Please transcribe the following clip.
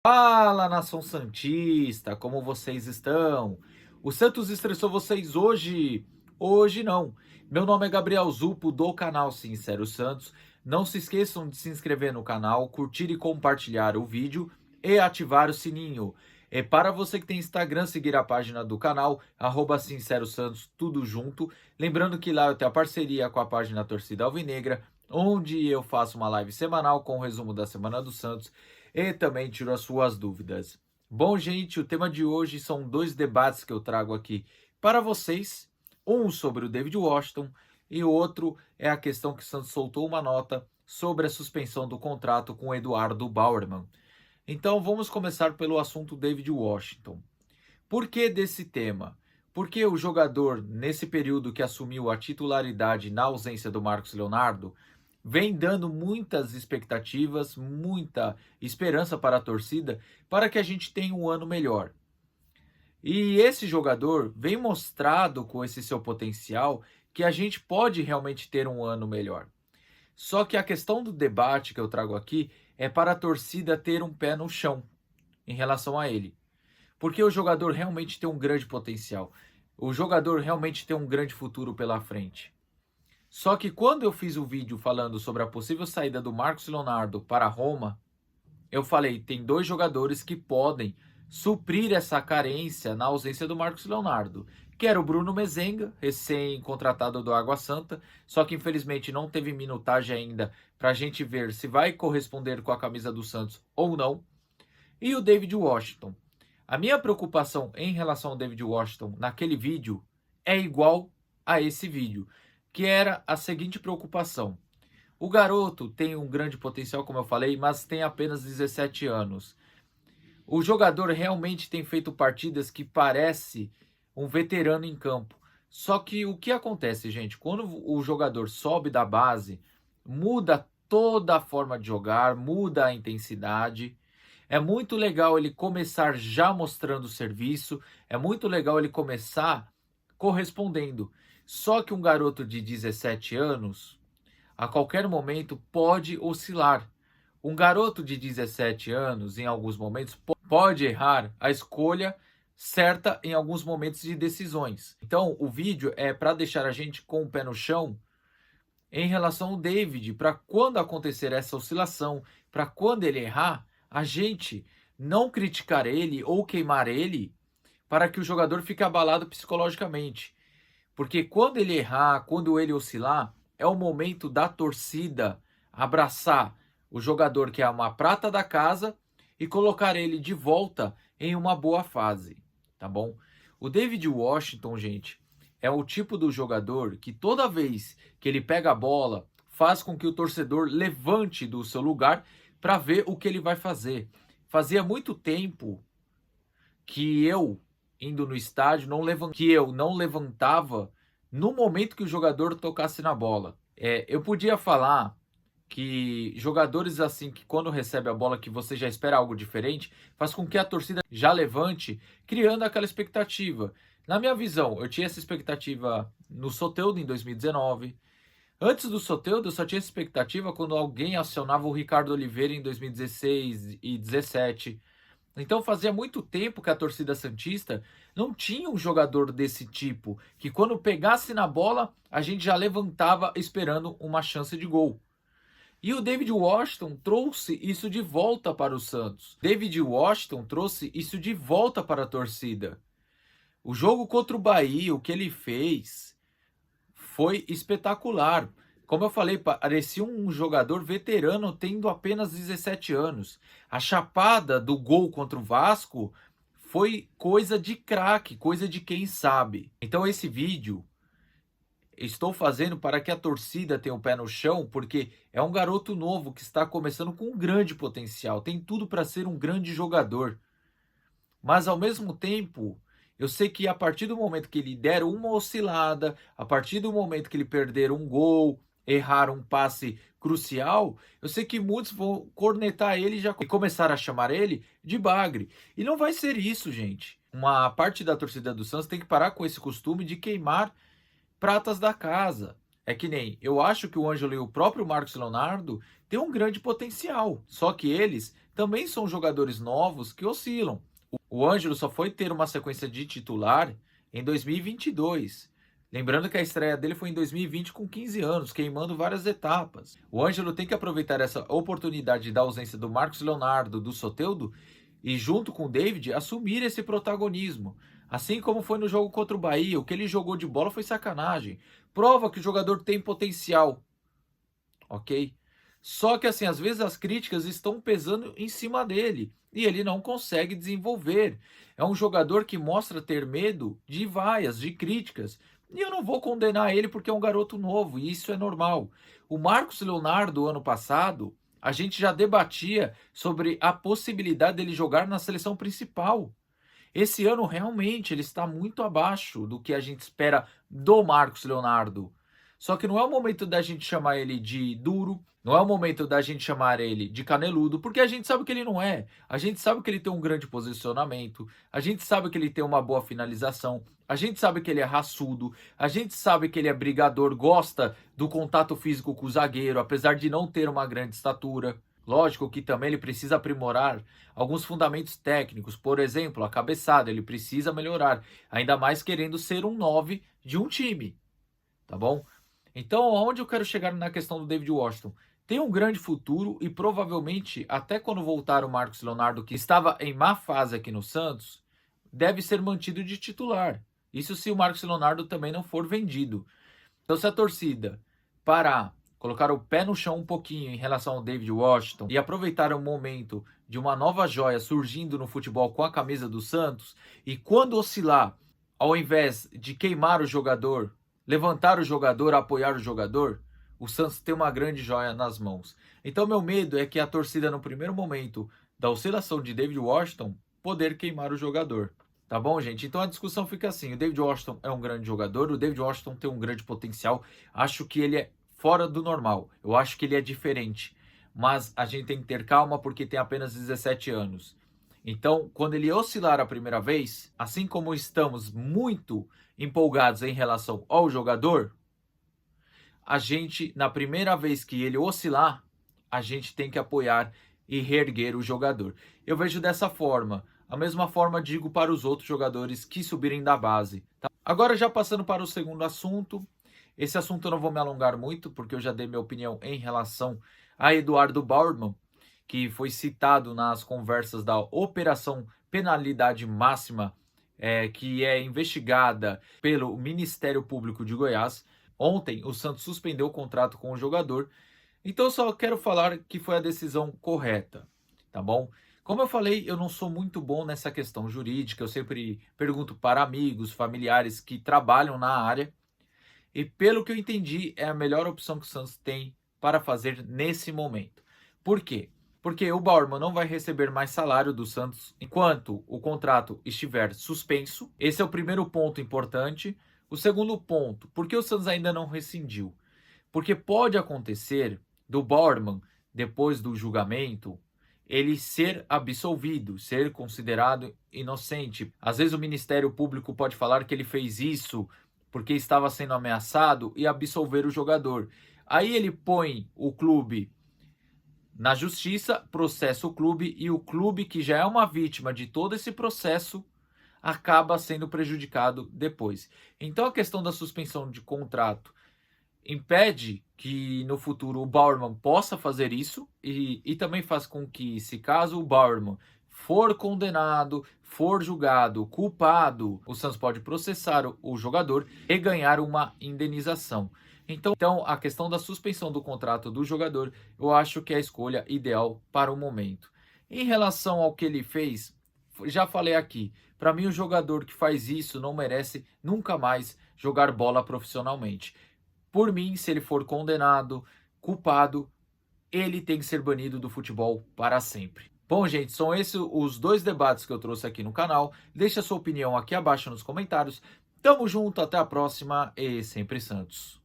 Fala, nação santista, como vocês estão? O Santos estressou vocês hoje? Hoje não. Meu nome é Gabriel Zupo, do canal Sincero Santos. Não se esqueçam de se inscrever no canal, curtir e compartilhar o vídeo e ativar o sininho. E para você que tem Instagram, seguir a página do canal, Sincero Santos, tudo junto. Lembrando que lá eu tenho a parceria com a página Torcida Alvinegra, onde eu faço uma live semanal com o resumo da Semana do Santos e também tiro as suas dúvidas. Bom, gente, o tema de hoje são dois debates que eu trago aqui para vocês. Um sobre o David Washington e o outro é a questão que o Santos soltou uma nota sobre a suspensão do contrato com Eduardo Bauerman. Então vamos começar pelo assunto David Washington. Por que desse tema? Porque o jogador, nesse período que assumiu a titularidade na ausência do Marcos Leonardo, vem dando muitas expectativas, muita esperança para a torcida para que a gente tenha um ano melhor. E esse jogador vem mostrado com esse seu potencial que a gente pode realmente ter um ano melhor. Só que a questão do debate que eu trago aqui é para a torcida ter um pé no chão em relação a ele. Porque o jogador realmente tem um grande potencial. O jogador realmente tem um grande futuro pela frente. Só que quando eu fiz o vídeo falando sobre a possível saída do Marcos Leonardo para Roma, eu falei, tem dois jogadores que podem suprir essa carência na ausência do Marcos Leonardo, que era o Bruno Mezenga, recém-contratado do Água Santa, só que infelizmente não teve minutagem ainda para a gente ver se vai corresponder com a camisa do Santos ou não, e o David Washington. A minha preocupação em relação ao David Washington naquele vídeo é igual a esse vídeo, que era a seguinte preocupação. O garoto tem um grande potencial, como eu falei, mas tem apenas 17 anos. O jogador realmente tem feito partidas que parece um veterano em campo. Só que o que acontece, gente? Quando o jogador sobe da base, muda toda a forma de jogar, muda a intensidade. É muito legal ele começar já mostrando o serviço, é muito legal ele começar correspondendo. Só que um garoto de 17 anos, a qualquer momento, pode oscilar. Um garoto de 17 anos, em alguns momentos, pode errar a escolha certa em alguns momentos de decisões. Então, o vídeo é para deixar a gente com o pé no chão em relação ao David, para quando acontecer essa oscilação, para quando ele errar, a gente não criticar ele ou queimar ele para que o jogador fique abalado psicologicamente. Porque quando ele errar, quando ele oscilar, é o momento da torcida abraçar o jogador que é uma prata da casa e colocar ele de volta em uma boa fase, tá bom? O David Washington, gente, é o tipo do jogador que toda vez que ele pega a bola, faz com que o torcedor levante do seu lugar para ver o que ele vai fazer. Fazia muito tempo que eu, indo no estádio, que eu não levantava no momento que o jogador tocasse na bola. Eu podia falar que jogadores assim, que quando recebe a bola, que você já espera algo diferente, faz com que a torcida já levante, criando aquela expectativa. Na minha visão, eu tinha essa expectativa no Soteldo em 2019. Antes do Soteldo, eu só tinha essa expectativa quando alguém acionava o Ricardo Oliveira em 2016 e 2017. Então fazia muito tempo que a torcida santista não tinha um jogador desse tipo, que quando pegasse na bola, a gente já levantava esperando uma chance de gol. E o David Washington trouxe isso de volta para o Santos. David Washington trouxe isso de volta para a torcida. O jogo contra o Bahia, o que ele fez foi espetacular. Como eu falei, parecia um jogador veterano tendo apenas 17 anos. A chapada do gol contra o Vasco foi coisa de craque, coisa de quem sabe. Então esse vídeo estou fazendo para que a torcida tenha o pé no chão, porque é um garoto novo que está começando com um grande potencial, tem tudo para ser um grande jogador. Mas ao mesmo tempo, eu sei que a partir do momento que ele der uma oscilada, a partir do momento que ele perder um gol, errar um passe crucial, eu sei que muitos vão cornetar ele e começar a chamar ele de bagre. E não vai ser isso, gente. Uma parte da torcida do Santos tem que parar com esse costume de queimar pratas da casa. É que nem, eu acho que o Ângelo e o próprio Marcos Leonardo têm um grande potencial, só que eles também são jogadores novos que oscilam. O Ângelo só foi ter uma sequência de titular em 2022. Lembrando que a estreia dele foi em 2020 com 15 anos, queimando várias etapas. O Ângelo tem que aproveitar essa oportunidade da ausência do Marcos Leonardo, do Soteldo, e junto com o David, assumir esse protagonismo. Assim como foi no jogo contra o Bahia, o que ele jogou de bola foi sacanagem. Prova que o jogador tem potencial, ok? Só que assim, às vezes as críticas estão pesando em cima dele e ele não consegue desenvolver. É um jogador que mostra ter medo de vaias, de críticas. E eu não vou condenar ele porque é um garoto novo, e isso é normal. O Marcos Leonardo, ano passado, a gente já debatia sobre a possibilidade dele jogar na seleção principal. Esse ano realmente ele está muito abaixo do que a gente espera do Marcos Leonardo. Só que não é o momento da gente chamar ele de duro, não é o momento da gente chamar ele de caneludo, porque a gente sabe que ele não é. A gente sabe que ele tem um grande posicionamento, a gente sabe que ele tem uma boa finalização, a gente sabe que ele é raçudo, a gente sabe que ele é brigador, gosta do contato físico com o zagueiro, apesar de não ter uma grande estatura. Lógico que também ele precisa aprimorar alguns fundamentos técnicos, por exemplo, a cabeçada, ele precisa melhorar, ainda mais querendo ser um 9 de um time, tá bom? Então, aonde eu quero chegar na questão do David Washington? Tem um grande futuro e provavelmente, até quando voltar o Marcos Leonardo, que estava em má fase aqui no Santos, deve ser mantido de titular. Isso se o Marcos Leonardo também não for vendido. Então, se a torcida parar, colocar o pé no chão um pouquinho em relação ao David Washington e aproveitar o momento de uma nova joia surgindo no futebol com a camisa do Santos, e quando oscilar, ao invés de queimar o jogador, levantar o jogador, apoiar o jogador, o Santos tem uma grande joia nas mãos. Então, meu medo é que a torcida, no primeiro momento da oscilação de David Washington, poder queimar o jogador. Tá bom, gente? Então a discussão fica assim: o David Washington é um grande jogador, o David Washington tem um grande potencial. Acho que ele é fora do normal. Eu acho que ele é diferente. Mas a gente tem que ter calma porque tem apenas 17 anos. Então, quando ele oscilar a primeira vez, assim como estamos muito empolgados em relação ao jogador, a gente, na primeira vez que ele oscilar, a gente tem que apoiar e reerguer o jogador. Eu vejo dessa forma. A mesma forma digo para os outros jogadores que subirem da base. Tá? Agora já passando para o segundo assunto. Esse assunto eu não vou me alongar muito, porque eu já dei minha opinião em relação a Eduardo Bauerman, que foi citado nas conversas da Operação Penalidade Máxima, que é investigada pelo Ministério Público de Goiás. Ontem, o Santos suspendeu o contrato com o jogador. Então, eu só quero falar que foi a decisão correta, tá bom? Como eu falei, eu não sou muito bom nessa questão jurídica. Eu sempre pergunto para amigos, familiares que trabalham na área. E pelo que eu entendi, é a melhor opção que o Santos tem para fazer nesse momento. Por quê? Porque o Bauerman não vai receber mais salário do Santos enquanto o contrato estiver suspenso. Esse é o primeiro ponto importante. O segundo ponto, por que o Santos ainda não rescindiu? Porque pode acontecer do Bauerman, depois do julgamento, ele ser absolvido, ser considerado inocente. Às vezes o Ministério Público pode falar que ele fez isso porque estava sendo ameaçado e absolver o jogador. Aí ele põe o clube na justiça, processa o clube e o clube, que já é uma vítima de todo esse processo, acaba sendo prejudicado depois. Então a questão da suspensão de contrato impede que no futuro o Bauerman possa fazer isso e também faz com que, se caso o Bauerman for condenado, for julgado, culpado, o Santos pode processar o jogador e ganhar uma indenização. Então, a questão da suspensão do contrato do jogador, eu acho que é a escolha ideal para o momento. Em relação ao que ele fez, já falei aqui, para mim o jogador que faz isso não merece nunca mais jogar bola profissionalmente. Por mim, se ele for condenado, culpado, ele tem que ser banido do futebol para sempre. Bom, gente, são esses os dois debates que eu trouxe aqui no canal. Deixe a sua opinião aqui abaixo nos comentários. Tamo junto, até a próxima e sempre Santos.